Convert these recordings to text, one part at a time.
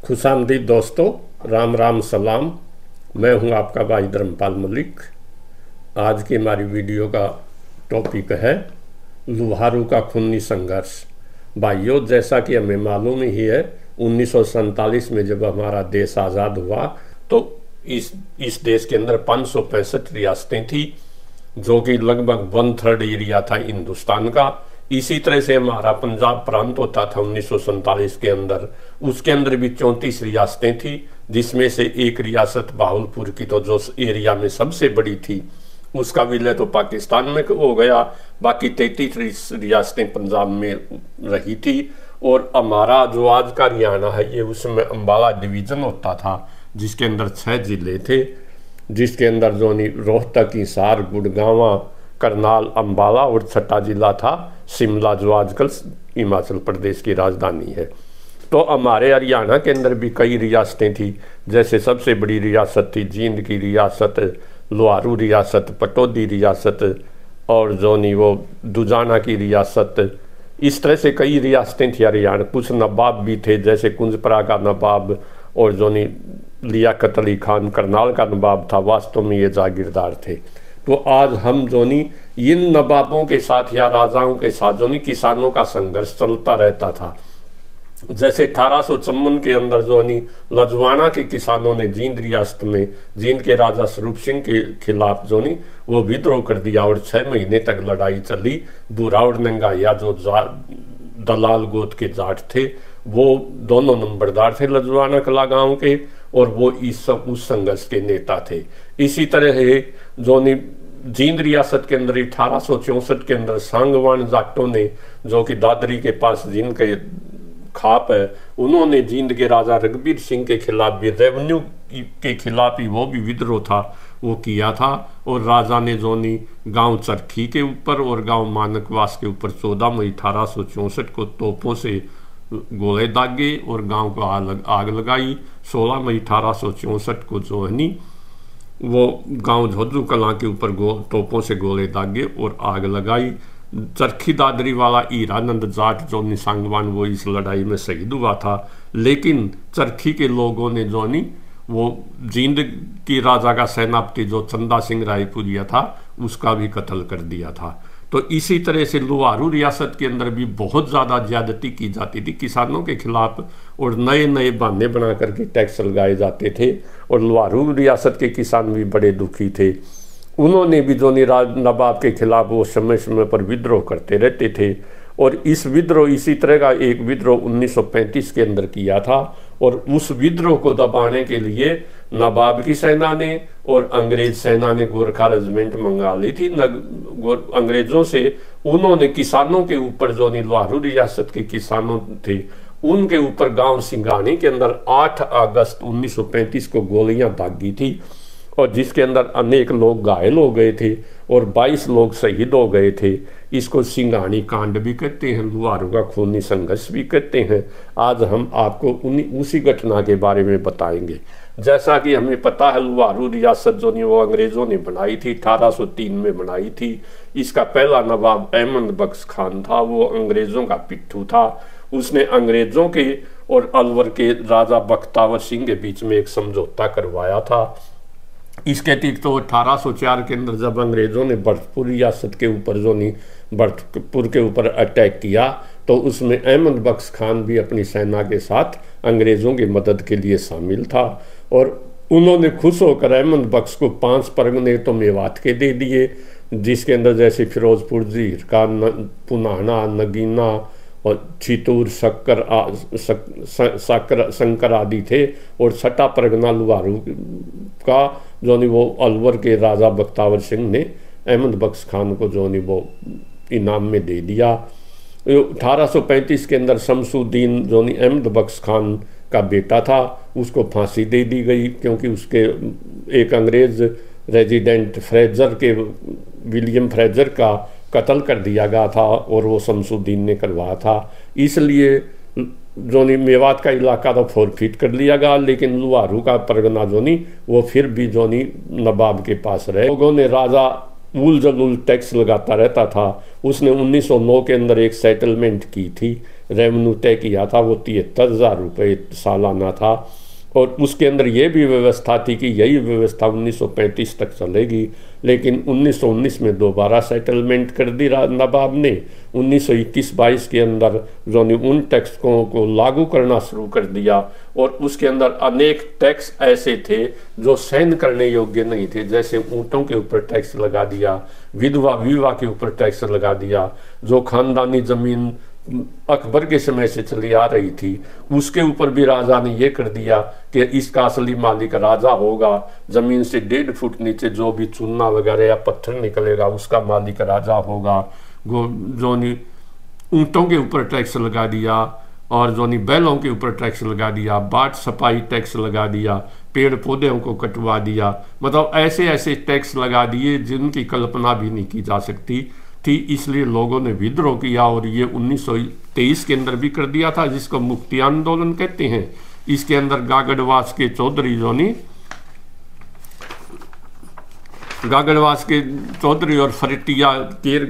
खुशामदीद दोस्तों, राम राम सलाम। मैं हूं आपका भाई धर्मपाल मलिक। आज की हमारी वीडियो का टॉपिक है लुहारू का खूनी संघर्ष। भाइयों, जैसा कि हमें मालूम ही है, 1947 में जब हमारा देश आज़ाद हुआ तो इस देश के अंदर 565 रियासतें थी, जो कि लगभग 1/3 एरिया था हिंदुस्तान का। इसी तरह से हमारा पंजाब प्रांत होता था 1947 के अंदर। उसके अंदर भी 34 रियासतें थी, जिसमें से एक रियासत बहावलपुर की, तो जो एरिया में सबसे बड़ी थी, उसका विलय तो पाकिस्तान में हो गया। बाकी 33 रियासतें पंजाब में रही थी। और हमारा जो आज का हरियाणा है, ये उसमें अम्बाला डिवीजन होता था, जिसके अंदर 6 जिले थे, जिसके अंदर जो रोहतक, हिसार, गुड़गांवा, करनाल, अम्बाला और छठा जिला था शिमला, जो आजकल हिमाचल प्रदेश की राजधानी है। तो हमारे हरियाणा के अंदर भी कई रियासतें थी। जैसे सबसे बड़ी रियासत थी जींद की रियासत, लुहारू रियासत, पटौदी रियासत और जो वो दुजाना की रियासत। इस तरह से कई रियासतें थी हरियाणा। कुछ नवाब भी थे, जैसे कुंजपरा का नवाब और जो लियाकत अली खान करनाल का नवाब था। वास्तव में ये जागीरदार थे। तो आज हम इन नवाबों के साथ या राजाओं के साथ किसानों का संघर्ष चलता रहता था। जैसे 1854 के अंदर लजवाना के किसानों ने जींद रियासत में जींद के राजा स्वरूप सिंह के खिलाफ वो विद्रोह कर दिया और 6 महीने तक लड़ाई चली। बुरा और नंगाया जो दलाल गोद के जाट थे, वो दोनों नंबरदार थे लजवाना कला गांव के, और वो उस संघर्ष के नेता थे। इसी तरह जींद रियासत के अंदर 1864 के अंदर सांगवान जाटों ने, जो कि दादरी के पास जींद के खाप है, उन्होंने जींद के राजा रघुबीर सिंह के खिलाफ भी, रेवेन्यू के खिलाफ ही वो भी विद्रोह था, वो किया था। और राजा ने गांव चरखी के ऊपर और गांव मानकवास के ऊपर 14 मई 1864 को तोपों से गोले दागे और गांव को आग लगाई। 16 मई 1864 को वो गांव झोजू कलां के ऊपर तोपों से गोले दागे और आग लगाई। चरखी दादरी वाला हीरानंद जाट सांगवान, वो इस लड़ाई में शहीद हुआ था। लेकिन चरखी के लोगों ने वो जींद की राजा का सेनापति जो चंदा सिंह रायपुरिया था, उसका भी कत्ल कर दिया था। तो इसी तरह से लुहारू रियासत के अंदर भी बहुत ज़्यादा ज्यादती की जाती थी किसानों के खिलाफ, और नए नए बहाने बना करके टैक्स लगाए जाते थे। और लुहारू रियासत के किसान भी बड़े दुखी थे। उन्होंने भी नवाब के खिलाफ वो समय समय पर विद्रोह करते रहते थे। और इसी तरह का एक विद्रोह 1935 के अंदर किया था। और उस विद्रोह को दबाने के लिए नवाब की सेना ने और अंग्रेज सेना ने गोरखा रेजिमेंट मंगा ली थी अंग्रेजों से। उन्होंने किसानों के ऊपर लुहारू रियासत के किसानों थे, उनके ऊपर गांव सिंघानी के अंदर 8 अगस्त 1935 को गोलियां दागी थी, और जिसके अंदर अनेक लोग घायल हो गए थे और 22 लोग शहीद हो गए थे। इसको सिंघानी कांड भी कहते हैं, लुहारू का खूनी संघर्ष भी कहते हैं। आज हम आपको उसी घटना के बारे में बताएंगे। जैसा कि हमें पता है, लुहारू रियासत वो अंग्रेजों ने बनाई थी, 1803 में बनाई थी। इसका पहला नवाब अहमद बख्श खान था, वो अंग्रेजों का पिट्ठू था। उसने अंग्रेजों के और अलवर के राजा बख्तावर सिंह के बीच में एक समझौता करवाया था। इसके अतिरिक्त तो 1804 के अंदर जब अंग्रेजों ने भरतपुर रियासत के ऊपर भरतपुर के ऊपर अटैक किया, तो उसमें अहमद बख्श खान भी अपनी सेना के साथ अंग्रेजों की मदद के लिए शामिल था। और उन्होंने खुश होकर अहमद बख्श को 5 परगने तो मेवात के दे दिए, जिसके अंदर जैसे फिरोजपुर, झीरका, पुनाना, नगीना और छितूर, शंकर आदि थे। और छठा परगना लुहारू का वो अलवर के राजा बख्तावर सिंह ने अहमद बख्श खान को वो इनाम में दे दिया। 1835 के अंदर शमसुद्दीन अहमद बख्श खान का बेटा था, उसको फांसी दे दी गई, क्योंकि उसके एक अंग्रेज रेजिडेंट विलियम फ्रेजर का कत्ल कर दिया गया था, और वो शमसुद्दीन ने करवाया था। इसलिए मेवात का इलाका तो फोरफिट कर लिया गया, लेकिन लुहारू का परगना वो फिर भी नवाब के पास रहे। लोगों ने राजा उल जलूल टैक्स लगाता रहता था। उसने 1909 के अंदर एक सेटलमेंट की थी रेवेन्यू तय किया था वो 73,000 रुपये सालाना था। और उसके अंदर ये भी व्यवस्था थी कि यही व्यवस्था 1935 तक चलेगी, लेकिन 1919 में दोबारा सेटलमेंट कर दी नवाब ने। 1921-22 के अंदर जो उन टैक्सों को लागू करना शुरू कर दिया, और उसके अंदर अनेक टैक्स ऐसे थे जो सहन करने योग्य नहीं थे, जैसे ऊँटों के ऊपर टैक्स लगा दिया, विधवा विवाह के ऊपर टैक्स लगा दिया, जो खानदानी जमीन अकबर के समय से चली आ रही थी उसके ऊपर भी राजा ने यह कर दिया कि इसका असली मालिक राजा होगा, जमीन से 1.5 फुट नीचे जो भी चूना वगैरह या पत्थर निकलेगा उसका मालिक राजा होगा। जोनी ऊँटों के ऊपर टैक्स लगा दिया, और जोनी बैलों के ऊपर टैक्स लगा दिया, बाट सपाई टैक्स लगा दिया, पेड़ पौधों को कटवा दिया। मतलब ऐसे ऐसे टैक्स लगा दिए जिनकी कल्पना भी नहीं की जा सकती थी। इसलिए लोगों ने विद्रोह किया, और ये 1923 के अंदर भी कर दिया था, जिसको मुक्ति आंदोलन कहते हैं। इसके अंदर गागड़वास के चौधरी जोनी गागड़वास के चौधरी और फरटिया केर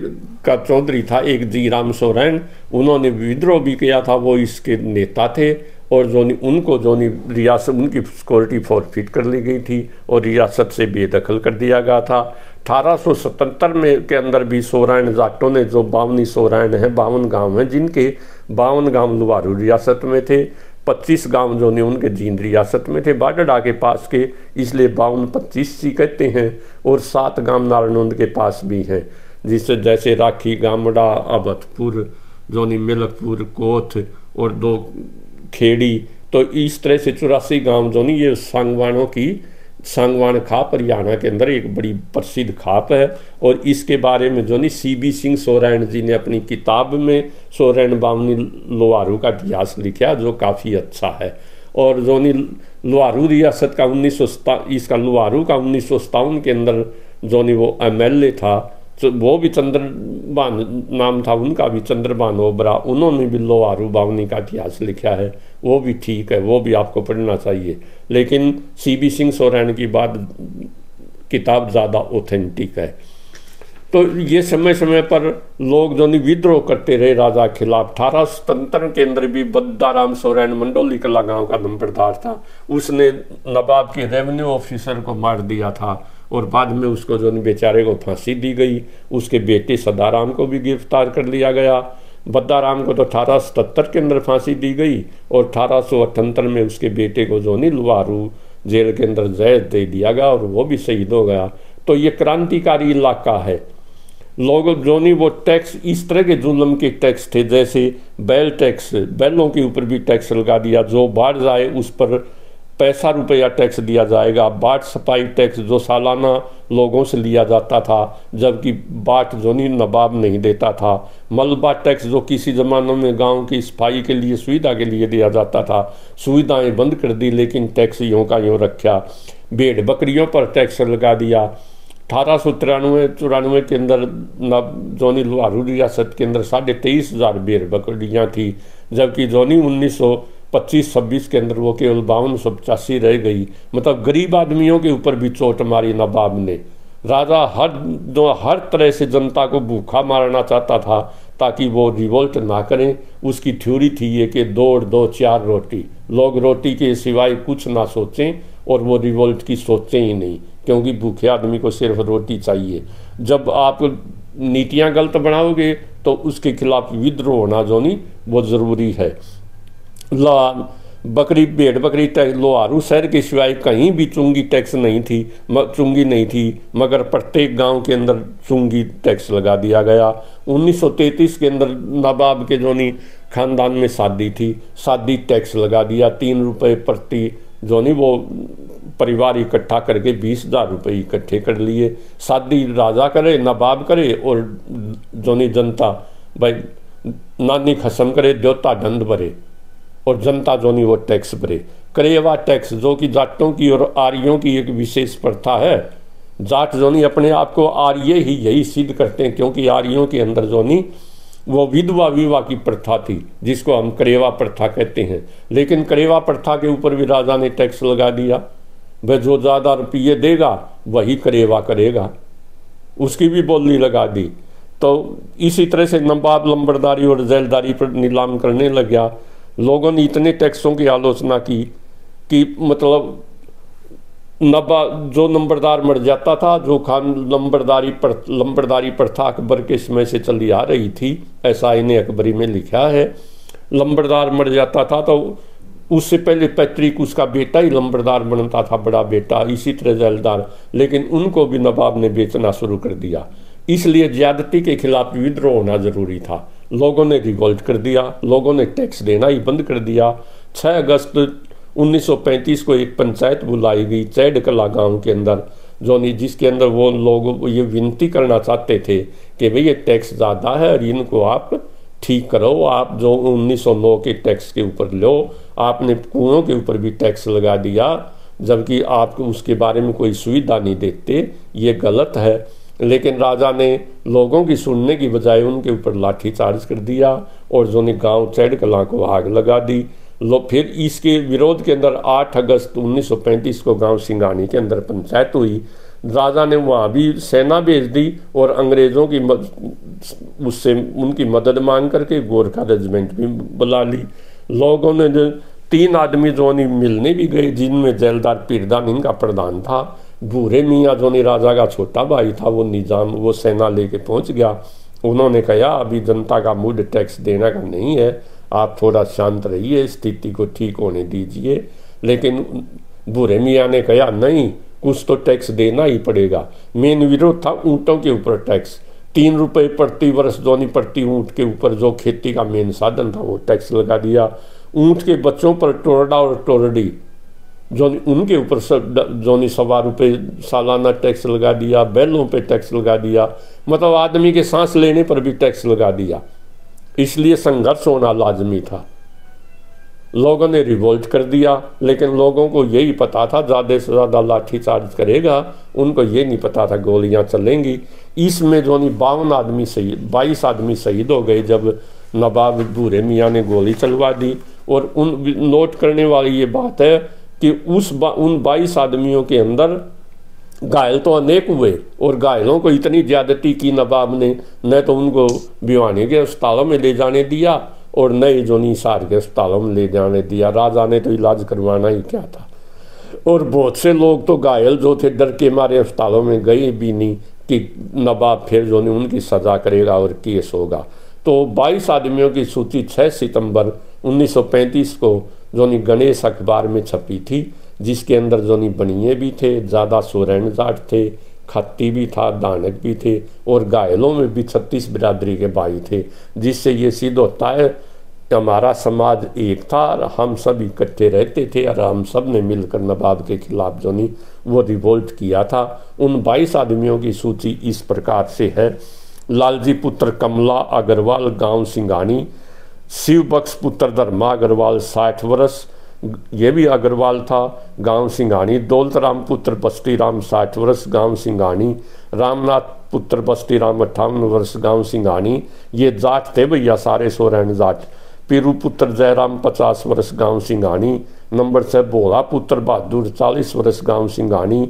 का चौधरी था एक जी राम सोरेन, उन्होंने विद्रोह भी किया था, वो इसके नेता थे। और जोनी उनको जोनी रियासत उनकी सिक्योरिटी फॉरफिट कर ली गई थी और रियासत से बेदखल कर दिया गया था। 1877 में के अंदर भी सोरेन जाटों ने, जो 52 सोरेन हैं, 52 गांव हैं, जिनके 52 गांव लुवारू रियासत में थे, 25 गांव जो ने उनके जींद रियासत में थे बाडडा के पास के, इसलिए 52-25 सी कहते हैं। और 7 गांव नारनौंद के पास भी हैं, जिससे जैसे राखी, गामड़ा, अबतपुर, जोनी मिलकपुर, कोथ और 2 खेड़ी। तो इस तरह से 84 गांव जो नहीं, ये सांगवानों की सांगवान खाप हरियाणा के अंदर एक बड़ी प्रसिद्ध खाप है। और इसके बारे में जो नहीं CB सिंह सोरेन जी ने अपनी किताब में सोरेन बावनी लोहारू का इतिहास लिखा, जो काफ़ी अच्छा है। और जो नहीं लोहारू रियासत का 1957 इसका लोहारू का 1957 के अंदर जो नहीं वो MLA था, तो वो भी चंद्रबान नाम था उनका भी, चंद्रबान ओबरा, उन्होंने भी लोहारू बावनी का इतिहास लिखा है, वो भी ठीक है, वो भी आपको पढ़ना चाहिए। लेकिन CB सिंह सोरेन की बात किताब ज़्यादा ऑथेंटिक है। तो ये समय समय पर लोग जो नहीं विद्रोह करते रहे राजा के खिलाफ। 1877 के अंदर भी बद्दाराम सोरेन मंडोली कला गांव का नंबरदार था, उसने नवाब के रेवेन्यू ऑफिसर को मार दिया था, और बाद में उसको जो बेचारे को फांसी दी गई। उसके बेटे सदाराम को भी गिरफ्तार कर लिया गया। बद्दाराम को तो 1877 के अंदर फांसी दी गई, और 1878 में उसके बेटे को जो नहीं लुवारू जेल के अंदर जहर दे दिया गया, और वो भी शहीद हो गया। तो ये क्रांतिकारी इलाका है। लोग जो नहीं वो टैक्स, इस तरह के जुल्म के टैक्स थे, जैसे बैल टैक्स, बैलों के ऊपर भी टैक्स लगा दिया, जो बाढ़ जाए उस पर पैसा रुपया टैक्स दिया जाएगा। बाट सपाई टैक्स जो सालाना लोगों से लिया जाता था, जबकि बाट जो नहीं नवाब नहीं देता था। मलबा टैक्स जो किसी ज़मानों में गांव की सफाई के लिए सुविधा के लिए दिया जाता था, सुविधाएं बंद कर दी, लेकिन टैक्स यूँ का यूँ रखा। भेड़ बकरियों पर टैक्स लगा दिया। 1893-94 के अंदर जोनी लोहारू रियासत के अंदर 23,500 भेड़ बकरियाँ थी, जबकि जोनी 1925-26 के अंदर वो केवल 5285 रह गई। मतलब गरीब आदमियों के ऊपर भी चोट मारी नवाब ने। राजा हर तरह से जनता को भूखा मारना चाहता था ताकि वो रिवोल्ट ना करें। उसकी थ्योरी थी ये कि 2 और 2 4 रोटी, लोग रोटी के सिवाय कुछ ना सोचें, और वो रिवोल्ट की सोचें ही नहीं, क्योंकि भूखे आदमी को सिर्फ रोटी चाहिए। जब आप नीतियां गलत बनाओगे तो उसके खिलाफ विद्रोह होना जो नहीं वो ज़रूरी है। भेड़ बकरी टैक्स लोहारू शहर के सिवाय कहीं भी चुंगी टैक्स नहीं थी, मगर प्रत्येक गांव के अंदर चुंगी टैक्स लगा दिया गया। 1933 के अंदर नवाब के जोनी खानदान में शादी थी, शादी टैक्स लगा दिया। 3 रुपये प्रति जोनी वो परिवार इकट्ठा करके 20,000 रुपये इकट्ठे कर लिए। शादी राजा करे, नवाब करे, और जोनी जनता भाई नानी खसम करे, देवता दंड भरे, और जनता जो नहीं वो टैक्स भरे। करेवा टैक्स जो कि जाटों की और आर्यों की एक विशेष प्रथा है। जाट जो नहीं अपने आप को आर्य ही यही सिद्ध करते हैं, क्योंकि आर्यों के अंदर जो नहीं वो विधवा विवाह की प्रथा थी, जिसको हम करेवा प्रथा कहते हैं। लेकिन करेवा प्रथा के ऊपर भी राजा ने टैक्स लगा दिया। वह जो ज़्यादा रुपये देगा वही करेवा करेगा, उसकी भी बोली लगा दी। तो इसी तरह से नवाब लंबरदारी और जेलदारी पर नीलाम करने लग गया। लोगों ने इतने टैक्सों की आलोचना की कि मतलब जो नंबरदार मर जाता था, जो खान लंबरदारी प्रथा अकबर के समय से चली आ रही थी, ऐसा इन्हें अकबरी में लिखा है। लंबरदार मर जाता था तो उससे पहले पैतृक उसका बेटा ही लंबरदार बनता था, बड़ा बेटा, इसी तरह जैलदार, लेकिन उनको भी नवाब ने बेचना शुरू कर दिया। इसलिए ज्यादती के खिलाफ विद्रोह होना जरूरी था। लोगों ने रिवोल्ट कर दिया, लोगों ने टैक्स देना ही बंद कर दिया। 6 अगस्त 1935 को एक पंचायत बुलाई गई चैड कला गांव के अंदर, जिसके अंदर वो लोग ये विनती करना चाहते थे कि भाई ये टैक्स ज़्यादा है और इनको आप ठीक करो। आप जो 1909 के टैक्स के ऊपर लो, आपने कुओं के ऊपर भी टैक्स लगा दिया, जबकि आप उसके बारे में कोई सुविधा नहीं देते, ये गलत है। लेकिन राजा ने लोगों की सुनने की बजाय उनके ऊपर लाठी चार्ज कर दिया और गांव चैड कला को आग लगा दी। फिर इसके विरोध के अंदर 8 अगस्त 1935 को गांव सिंगानी के अंदर पंचायत हुई। राजा ने वहाँ भी सेना भेज दी और अंग्रेज़ों की उससे उनकी मदद मांग करके गोरखा रेजिमेंट भी बुला ली। लोगों ने 3 आदमी मिलने भी गए, जिनमें जैलदार पीरदान इनका प्रधान था। भूरे मियाँ राजा का छोटा भाई था, वो सेना लेके पहुँच गया। उन्होंने कहा अभी जनता का मूड टैक्स देने का नहीं है, आप थोड़ा शांत रहिए, स्थिति को ठीक होने दीजिए। लेकिन भूरे मियाँ ने कहा नहीं, कुछ तो टैक्स देना ही पड़ेगा। मेन विरोध था ऊँटों के ऊपर टैक्स। 3 रुपये प्रति वर्ष प्रति ऊँट के ऊपर, जो खेती का मेन साधन था, वो टैक्स लगा दिया। ऊँट के बच्चों पर टोरडा और टोरडी उनके ऊपर 1.25 रुपये सालाना टैक्स लगा दिया। बैलों पे टैक्स लगा दिया, मतलब आदमी के सांस लेने पर भी टैक्स लगा दिया। इसलिए संघर्ष होना लाजमी था। लोगों ने रिवोल्ट कर दिया, लेकिन लोगों को यही पता था ज़्यादा से ज़्यादा लाठी चार्ज करेगा, उनको ये नहीं पता था गोलियां चलेंगी। इसमें 22 आदमी शहीद हो गए जब नवाब भूरे मियाँ ने गोली चलवा दी। और नोट करने वाली ये बात है कि उन 22 आदमियों के अंदर घायल तो अनेक हुए, और घायलों को इतनी ज्यादती की नवाब ने, न तो उनको भिवानी के अस्पतालों में ले जाने दिया और न ही हिसार के अस्पतालों में ले जाने दिया। राजा ने तो इलाज करवाना ही क्या था। और बहुत से लोग तो घायल जो थे डर के मारे अस्पतालों में गए भी नहीं कि नवाब फिर उनकी सजा करेगा और केस होगा। तो 22 आदमियों की सूची 6 सितंबर 1935 को गणेश अखबार में छपी थी, जिसके अंदर बनिए भी थे, ज़्यादा सोरैन जाट थे, खत्ती भी था, दानक भी थे, और घायलों में भी 36 बिरादरी के भाई थे। जिससे ये सिद्ध होता है कि हमारा समाज एक था और हम सब इकट्ठे रहते थे और हम सब ने मिलकर नवाब के खिलाफ वो रिवोल्ट किया था। उन 22 आदमियों की सूची इस प्रकार से है। लालजी पुत्र कमला अग्रवाल गांव सिंगानी, शिवबख्श पुत्र धर्मा अग्रवाल 60 वर्ष, ये भी अग्रवाल था, गांव सिंगानी। दौलतराम पुत्र बस्तीराम 60 वर्ष, गांव सिंगानी। रामनाथ पुत्र बस्तीराम 58 वर्ष, गांव सिंगानी। ये जाट थे भैया सारे सोरैन जाट। पीरू पुत्र जयराम 50 वर्ष, गांव सिंगानी। नंबर 6 भोला पुत्र बहादुर 40 वर्ष, गांव सिंगानी।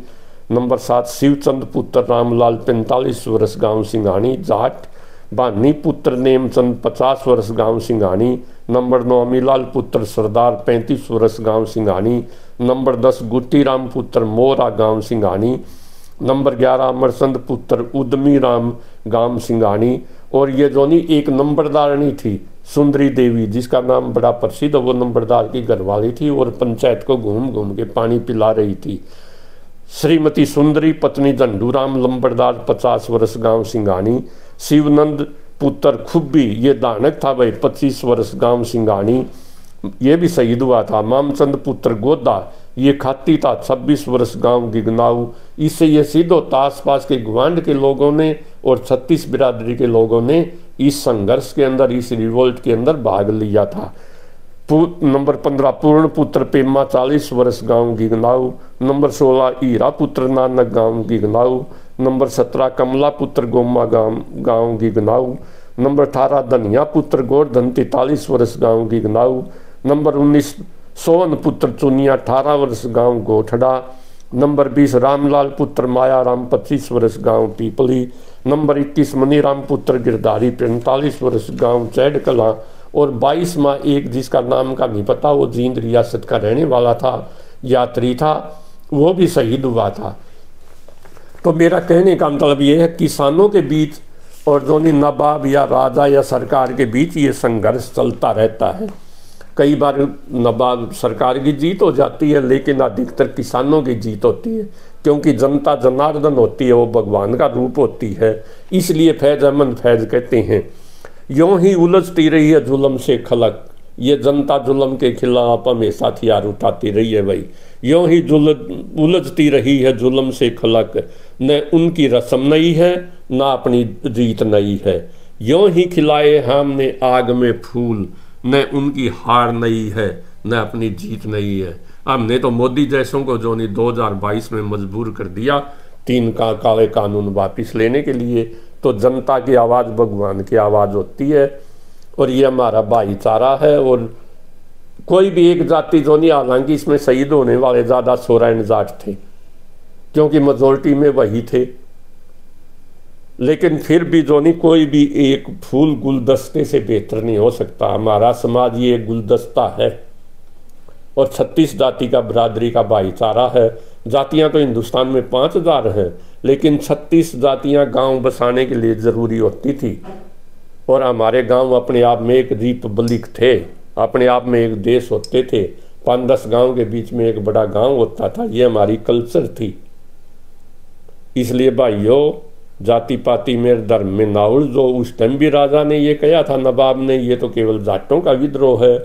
नंबर 7 शिवचंद पुत्र रामलाल 45 वर्ष, गांव सिंगानी, जाट। भानी पुत्र नेमचंद 50 वर्ष, गांव सिंगानी। नंबर 9 अमीलाल पुत्र सरदार 35 वर्ष, गांव सिंगानी। नंबर 10 गुट्टी राम पुत्र मोरा, गांव सिंगानी। नंबर 11 अमरचंद पुत्र उद्यमी राम, गांव सिंगानी। और ये एक नंबरदारनी थी सुंदरी देवी, जिसका नाम बड़ा प्रसिद्ध, वो नंबरदार की घरवाली थी और पंचायत को घूम घूम के पानी पिला रही थी। श्रीमती सुंदरी पत्नी झंडूराम लंबरदार 50 वर्ष, गांव सिंगानी। शिवनंद पुत्र खुब्बी, ये दानक था भाई, 25 वर्ष, गांव सिंगानी, ये भी शहीद हुआ था। मामचंद पुत्र गोदा, ये खाती था, 26 वर्ष, गांव गिगनाऊ। इससे ये सिद्ध होता आसपास के ग्वांड के लोगों ने और 36 बिरादरी के लोगों ने इस संघर्ष के अंदर, इस रिवोल्ट के अंदर भाग लिया था। नंबर 15 पूर्ण पुत्र पेमा 40 वर्ष, गांव गिगनाऊ। नंबर 16 हीरा पुत्र नानक, गांव गिगनाऊ। नंबर 17 कमला पुत्र गोमा, गांव गिगनाऊ। नंबर 18 धनिया पुत्र गोवर्धन 43 वर्ष, गांव गिगनाऊ। नंबर 19 सोवन पुत्र चुनिया 18 वर्ष, गांव गोठड़ा। नंबर 20 रामलाल पुत्र मायाराम 25 वर्ष, गांव पीपली। नंबर 21 मनीराम पुत्र गिरधारी, 45 वर्ष, गांव चैड कला, और 22 माह एक जिसका नाम का नहीं पता, वो जींद रियासत का रहने वाला था, यात्री था, वो भी शहीद हुआ था। तो मेरा कहने का मतलब ये है, किसानों के बीच और जो नवाब या राजा या सरकार के बीच ये संघर्ष चलता रहता है। कई बार नवाब सरकार की जीत हो जाती है, लेकिन अधिकतर किसानों की जीत होती है, क्योंकि जनता जनार्दन होती है, वो भगवान का रूप होती है। इसलिए फैज अहमद फैज कहते हैं, यूं ही उलझती रही है जुल्म से खलक, ये जनता जुल्म के खिलाफ हमेशा हथियार उठाती रही है भाई। यूं ही उलझती रही है जुल्म से खलक, न उनकी रस्म नई है न अपनी रीत नई है। यूं ही खिलाए हमने आग में फूल, न उनकी हार नई है न अपनी जीत नई है। हमने तो मोदी जैसों को जो 2022 में मजबूर कर दिया 3 काले कानून वापिस लेने के लिए। तो जनता की आवाज़ भगवान की आवाज़ होती है, और ये हमारा भाईचारा है। और कोई भी एक जाति जो नहीं, हालांकि इसमें शहीद होने वाले ज़्यादा सोरेन जाट थे, क्योंकि मेजोरिटी में वही थे, लेकिन फिर भी जो नहीं, कोई भी एक फूल गुलदस्ते से बेहतर नहीं हो सकता। हमारा समाज ये एक गुलदस्ता है, और 36 जाति का बरादरी का भाईचारा है। जातियां तो हिंदुस्तान में 5000 हैं, लेकिन 36 जातियां गांव बसाने के लिए ज़रूरी होती थी। और हमारे गांव अपने आप में एक रिपब्लिक थे, अपने आप में एक देश होते थे। 5-10 गांव के बीच में एक बड़ा गांव होता था, ये हमारी कल्चर थी। इसलिए भाइयों, जाति पाति में धर्म में नाउल, जो उस टाइम भी राजा ने ये कहा था नवाब ने, ये तो केवल जाटों का विद्रोह है।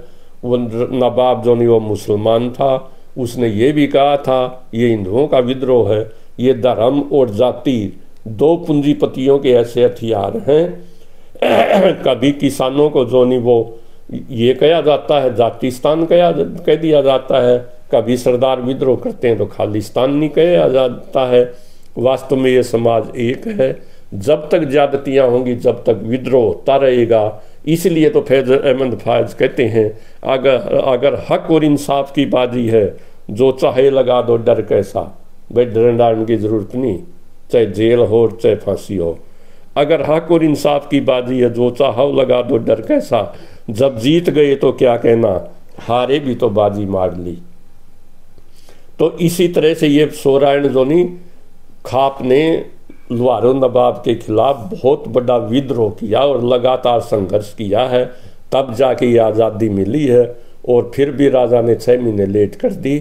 वो नवाब जो नहीं वो मुसलमान था, उसने ये भी कहा था ये हिंदुओं का विद्रोह है। ये धर्म और जाति 2 पूंजीपतियों के ऐसे हथियार हैं। कभी किसानों को जो नहीं वो ये कहा जाता है जातिस्तान कह दिया जाता है, कभी सरदार विद्रोह करते हैं तो खालिस्तान नहीं कहा जाता है। वास्तव में ये समाज एक है। जब तक ज्यादतियाँ होंगी जब तक विद्रोह होता रहेगा। इसलिए तो फैज अहमद फैज कहते हैं, अगर हक और इंसाफ की बाजी है, जो चाहे लगा दो डर कैसा। भाई डरने की जरूरत नहीं, चाहे जेल हो चाहे फांसी हो। अगर हक और इंसाफ की बाजी है, जो चाहो लगा दो डर कैसा। जब जीत गए तो क्या कहना, हारे भी तो बाजी मार ली। तो इसी तरह से ये सोरायण जोनी खाप ने लुहारो नवाब के खिलाफ बहुत बड़ा विद्रोह किया और लगातार संघर्ष किया है, तब जाके ये आज़ादी मिली है। और फिर भी राजा ने 6 महीने लेट कर दी।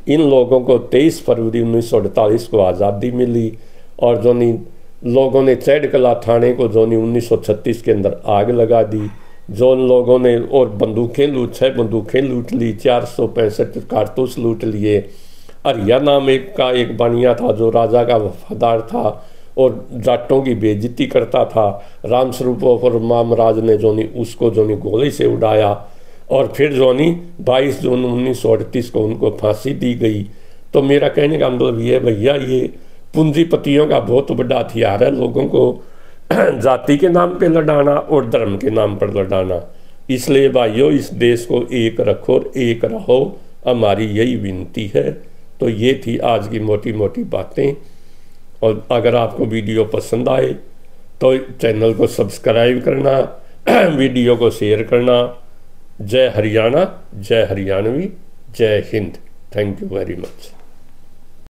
इन लोगों को 23 फरवरी 1948 को आज़ादी मिली। और जो नहीं लोगों ने चैड कला थाने को जो नहीं 1936 के अंदर आग लगा दी। जो लोगों ने और बंदूकें 6 बंदूकें लूट ली, 465 कारतूस लूट लिए। हरिया नाम एक बनिया था जो राजा का वफादार था और जाटों की बेइज्जती करता था। रामस्वरूप और मामराज ने जो नहीं उसको जो नहीं गोली से उड़ाया। और फिर जो नहीं 22 जून 1938 को उनको फांसी दी गई। तो मेरा कहने का मतलब ये भैया, ये पूंजीपतियों का बहुत बड़ा हथियार है, लोगों को जाति के नाम पे लड़ाना और धर्म के नाम पर लड़ाना। इसलिए भाइयों, इस देश को एक रखो और एक रहो, हमारी यही विनती है। तो ये थी आज की मोटी मोटी बातें। और अगर आपको वीडियो पसंद आए तो चैनल को सब्सक्राइब करना, वीडियो को शेयर करना। जय हरियाणा, जय हरियाणवी, जय Hind. Thank you very much.